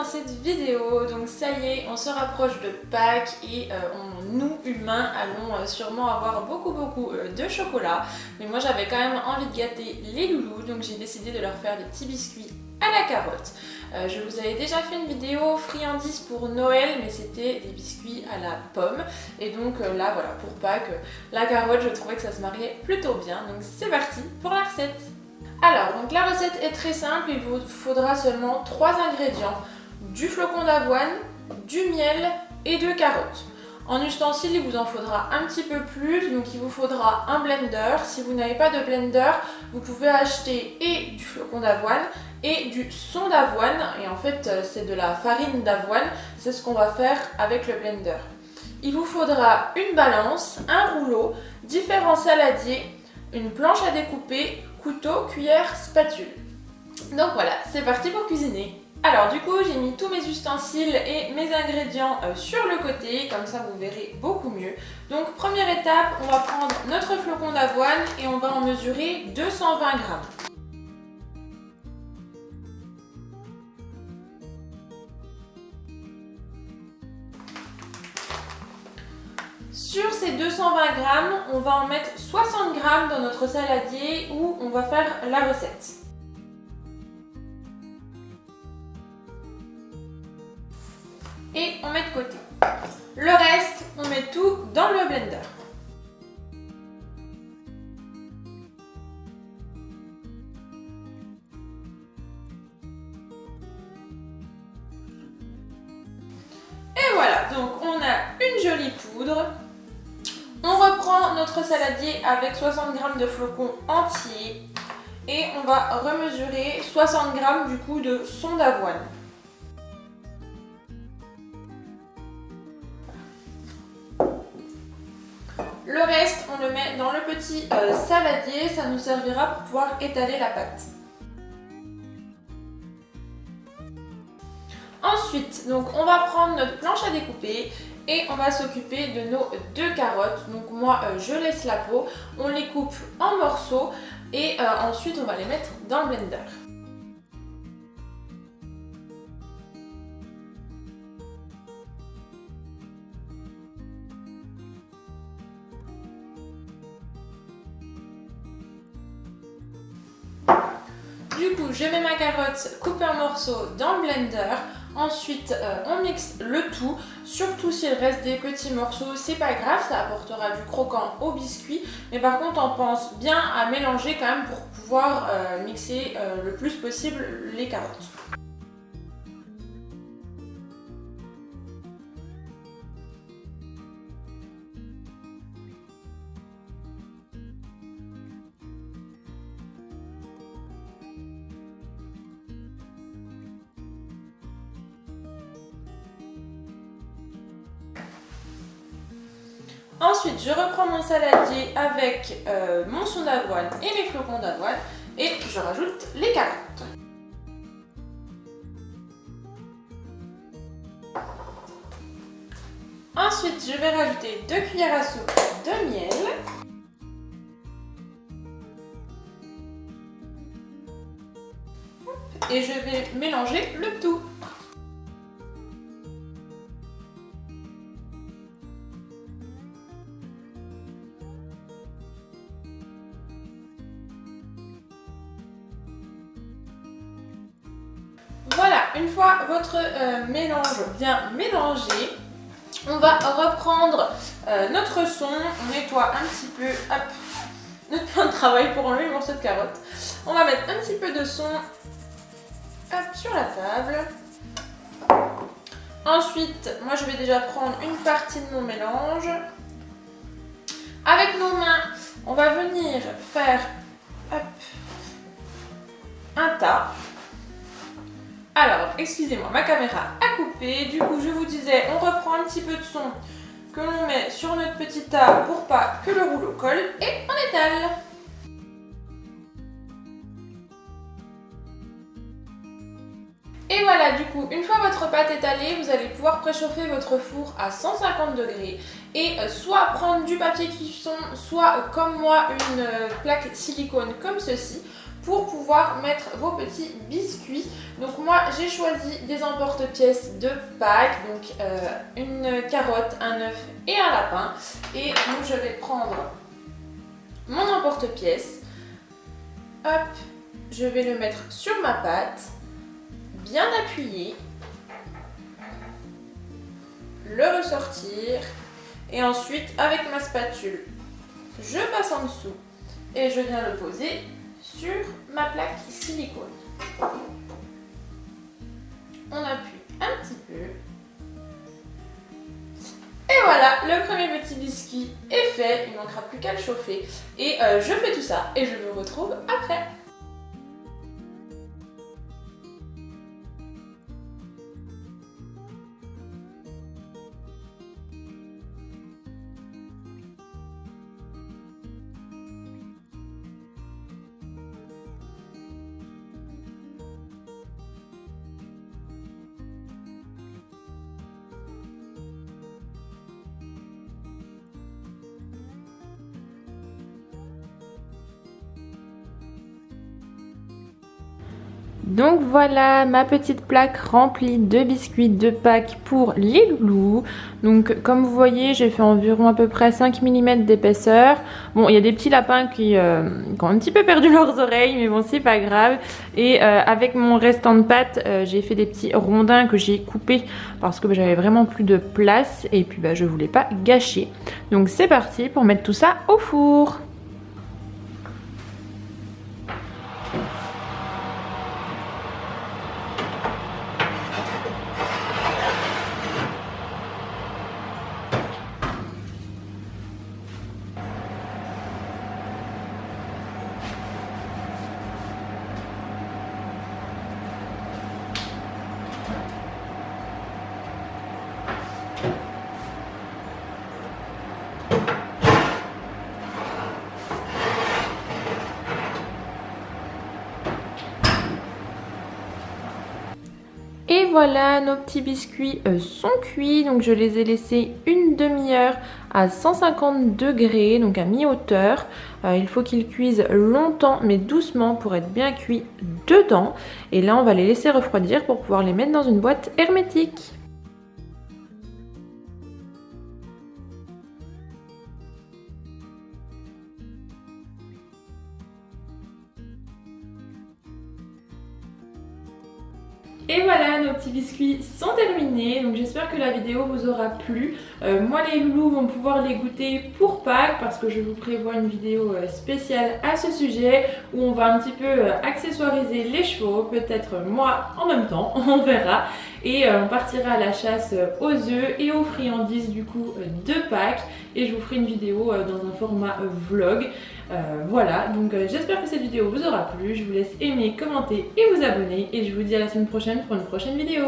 cette vidéo. Donc ça y est, on se rapproche de Pâques et nous humains allons sûrement avoir beaucoup de chocolat. Mais moi j'avais quand même envie de gâter les loulous, donc j'ai décidé de leur faire des petits biscuits à la carotte. Je vous avais déjà fait une vidéo friandises pour Noël, mais c'était des biscuits à la pomme. Et donc là voilà, pour Pâques, la carotte, je trouvais que ça se mariait plutôt bien. Donc c'est parti pour la recette. Alors, donc la recette est très simple, il vous faudra seulement 3 ingrédients: du flocon d'avoine, du miel et 2 carottes. En ustensiles, il vous en faudra un petit peu plus, donc il vous faudra un blender. Si vous n'avez pas de blender, vous pouvez acheter et du flocon d'avoine et du son d'avoine. Et en fait, c'est de la farine d'avoine, c'est ce qu'on va faire avec le blender. Il vous faudra une balance, un rouleau, différents saladiers, une planche à découper, couteau, cuillère, spatule. Donc voilà, c'est parti pour cuisiner. Alors du coup, j'ai mis tous mes ustensiles et mes ingrédients sur le côté, comme ça vous verrez beaucoup mieux. Donc première étape, on va prendre notre flocon d'avoine et on va en mesurer 220 grammes. Sur ces 220 grammes, on va en mettre 60 grammes dans notre saladier où on va faire la recette. Et on met de côté. Le reste, on met tout dans le blender. Et voilà, donc on a une jolie poudre. On reprend notre saladier avec 60 g de flocons entiers et on va remesurer 60 g du coup de son d'avoine. Le reste, on le met dans le petit saladier, ça nous servira pour pouvoir étaler la pâte. Ensuite, donc on va prendre notre planche à découper et on va s'occuper de nos 2 carottes. Donc moi je laisse la peau, on les coupe en morceaux et ensuite on va les mettre dans le blender. Du coup, je mets ma carotte coupée en morceaux dans le blender. Ensuite, on mixe le tout. Surtout s'il reste des petits morceaux, c'est pas grave, ça apportera du croquant au biscuit. Mais par contre, on pense bien à mélanger quand même pour pouvoir mixer le plus possible les carottes. Ensuite, je reprends mon saladier avec mon son d'avoine et mes flocons d'avoine et je rajoute les carottes. Ensuite, je vais rajouter 2 cuillères à soupe de miel. Et je vais mélanger le tout. Voilà, une fois votre mélange bien mélangé, on va reprendre notre son. On nettoie un petit peu notre plan de travail pour enlever le morceau de carotte. On va mettre un petit peu de son sur la table. Ensuite, moi je vais déjà prendre une partie de mon mélange. Avec nos mains, on va venir faire un tas. Alors, excusez-moi, ma caméra a coupé. Du coup, je vous disais, on reprend un petit peu de son que l'on met sur notre petit tas pour pas que le rouleau colle et on étale. Et voilà, du coup, une fois votre pâte étalée, vous allez pouvoir préchauffer votre four à 150 degrés et soit prendre du papier cuisson, soit comme moi une plaque silicone comme ceci pour pouvoir mettre vos petits biscuits. Donc moi j'ai choisi des emporte-pièces de Pâques, donc une carotte, un œuf et un lapin. Et donc je vais prendre mon emporte-pièce, hop, je vais le mettre sur ma pâte, bien appuyer, le ressortir et ensuite avec ma spatule, je passe en dessous et je viens le poser sur ma plaque silicone. On appuie un petit peu. Et voilà, le premier petit biscuit est fait. Il ne manquera plus qu'à le chauffer. Et je fais tout ça et je vous retrouve après. Donc voilà ma petite plaque remplie de biscuits de Pâques pour les loulous. Donc comme vous voyez, j'ai fait environ à peu près 5 mm d'épaisseur. Bon, il y a des petits lapins qui ont un petit peu perdu leurs oreilles, mais bon, c'est pas grave. Et avec mon restant de pâte, j'ai fait des petits rondins que j'ai coupés parce que j'avais vraiment plus de place et puis je voulais pas gâcher. Donc c'est parti pour mettre tout ça au four. Et voilà, nos petits biscuits sont cuits, donc je les ai laissés une demi-heure à 150 degrés, donc à mi-hauteur. Il faut qu'ils cuisent longtemps mais doucement pour être bien cuits dedans. Et là on va les laisser refroidir pour pouvoir les mettre dans une boîte hermétique. Et voilà, nos petits biscuits sont terminés, donc j'espère que la vidéo vous aura plu. Moi les loulous vont pouvoir les goûter pour Pâques parce que je vous prévois une vidéo spéciale à ce sujet où on va un petit peu accessoiriser les chevaux, peut-être moi en même temps, on verra. Et on partira à la chasse aux œufs et aux friandises du coup de Pâques et je vous ferai une vidéo dans un format vlog. Voilà, donc j'espère que cette vidéo vous aura plu, je vous laisse aimer, commenter et vous abonner et je vous dis à la semaine prochaine pour une prochaine vidéo.